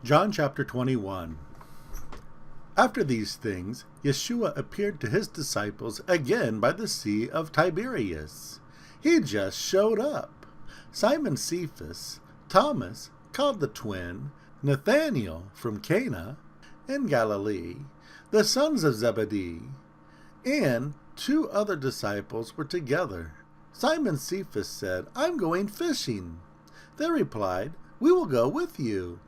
John chapter 21. After these things, Yeshua appeared to his disciples again by the Sea of Tiberias. He just showed up. Simon Cephas, Thomas, called the twin, Nathanael from Cana in Galilee, the sons of Zebedee, and two other disciples were together. Simon Cephas said, "I'm going fishing." They replied, "We will go with you."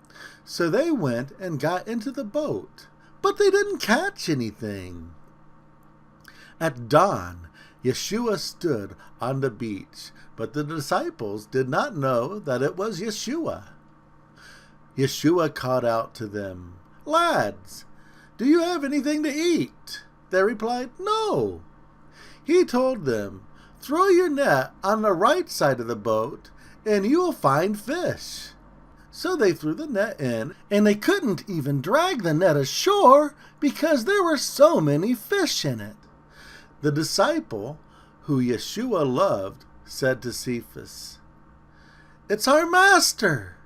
So they went and got into the boat, but they didn't catch anything. At dawn, Yeshua stood on the beach, but the disciples did not know that it was Yeshua. Yeshua called out to them, "Lads, do you have anything to eat?" They replied, "No." He told them, "Throw your net on the right side of the boat, and you will find fish." So they threw the net in, and they couldn't even drag the net ashore because there were so many fish in it. The disciple who Yeshua loved said to Cephas, "It's our master."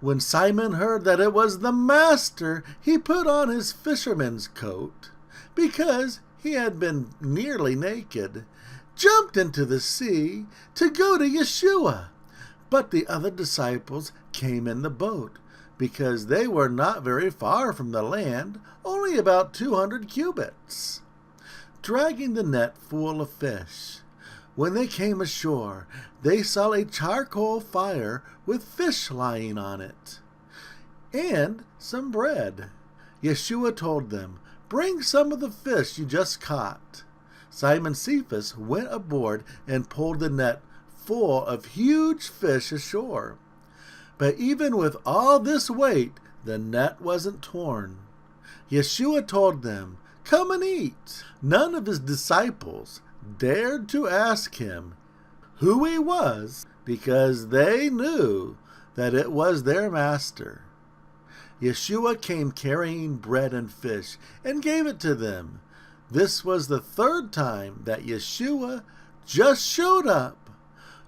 When Simon heard that it was the master, he put on his fisherman's coat, because he had been nearly naked, jumped into the sea to go to Yeshua. But the other disciples came in the boat, because they were not very far from the land, only about 200 cubits, dragging the net full of fish. When they came ashore, they saw a charcoal fire with fish lying on it, and some bread. Yeshua told them, "Bring some of the fish you just caught." Simon Cephas went aboard and pulled the net full of huge fish ashore. But even with all this weight, the net wasn't torn. Yeshua told them, "Come and eat." None of his disciples dared to ask him who he was, because they knew that it was their master. Yeshua came carrying bread and fish and gave it to them. This was the third time that Yeshua just showed up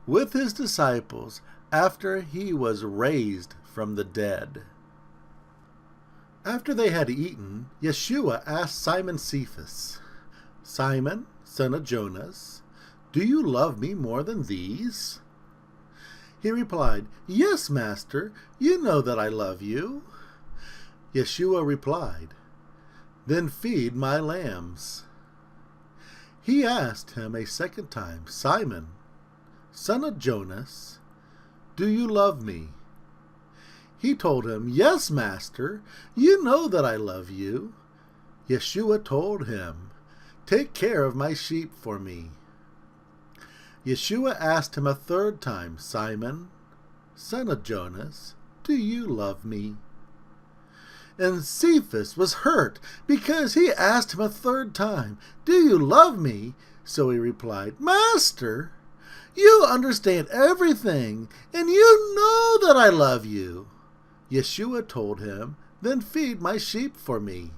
with his disciples after he was raised from the dead. After they had eaten, Yeshua asked Simon Cephas, "Simon, son of Jonas, do you love me more than these?" He replied, "Yes, Master, you know that I love you." Yeshua replied, "Then feed my lambs." He asked him a second time, "Simon, son of Jonas, do you love me?" He told him, "Yes, Master, you know that I love you." Yeshua told him, "Take care of my sheep for me." Yeshua asked him a third time, "Simon, son of Jonas, do you love me?" And Cephas was hurt because he asked him a third time, "Do you love me?" So he replied, "Master, you understand everything, and you know that I love you." Yeshua told him, "Then feed my sheep for me.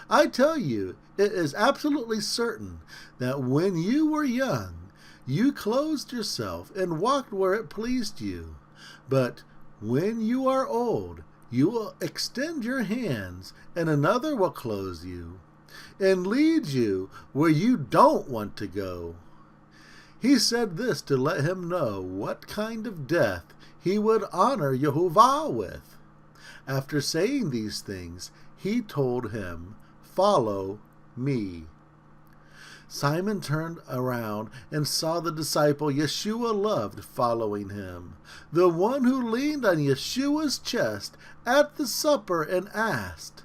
I tell you, it is absolutely certain that when you were young, you clothed yourself and walked where it pleased you. But when you are old, you will extend your hands, and another will clothe you and lead you where you don't want to go." He said this to let him know what kind of death he would honor Yehovah with. After saying these things, he told him, "Follow me." Simon turned around and saw the disciple Yeshua loved following him, the one who leaned on Yeshua's chest at the supper and asked,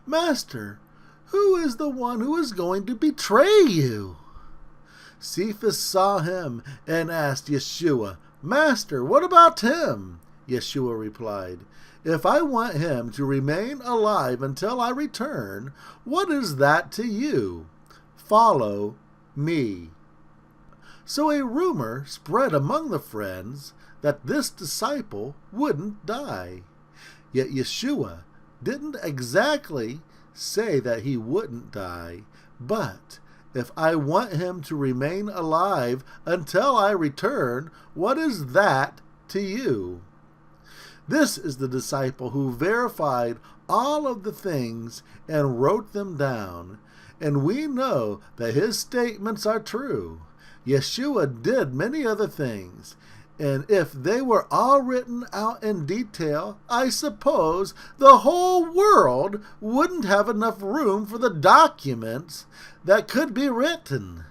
"Master, who is the one who is going to betray you?" Cephas saw him and asked Yeshua, "Master, what about him?" Yeshua replied, "If I want him to remain alive until I return, what is that to you? Follow me." So a rumor spread among the friends that this disciple wouldn't die. Yet Yeshua didn't exactly say that he wouldn't die, but if I want him to remain alive until I return, what is that to you? This is the disciple who verified all of the things and wrote them down, and we know that his statements are true. Yeshua did many other things, and if they were all written out in detail, I suppose the whole world wouldn't have enough room for the documents that could be written.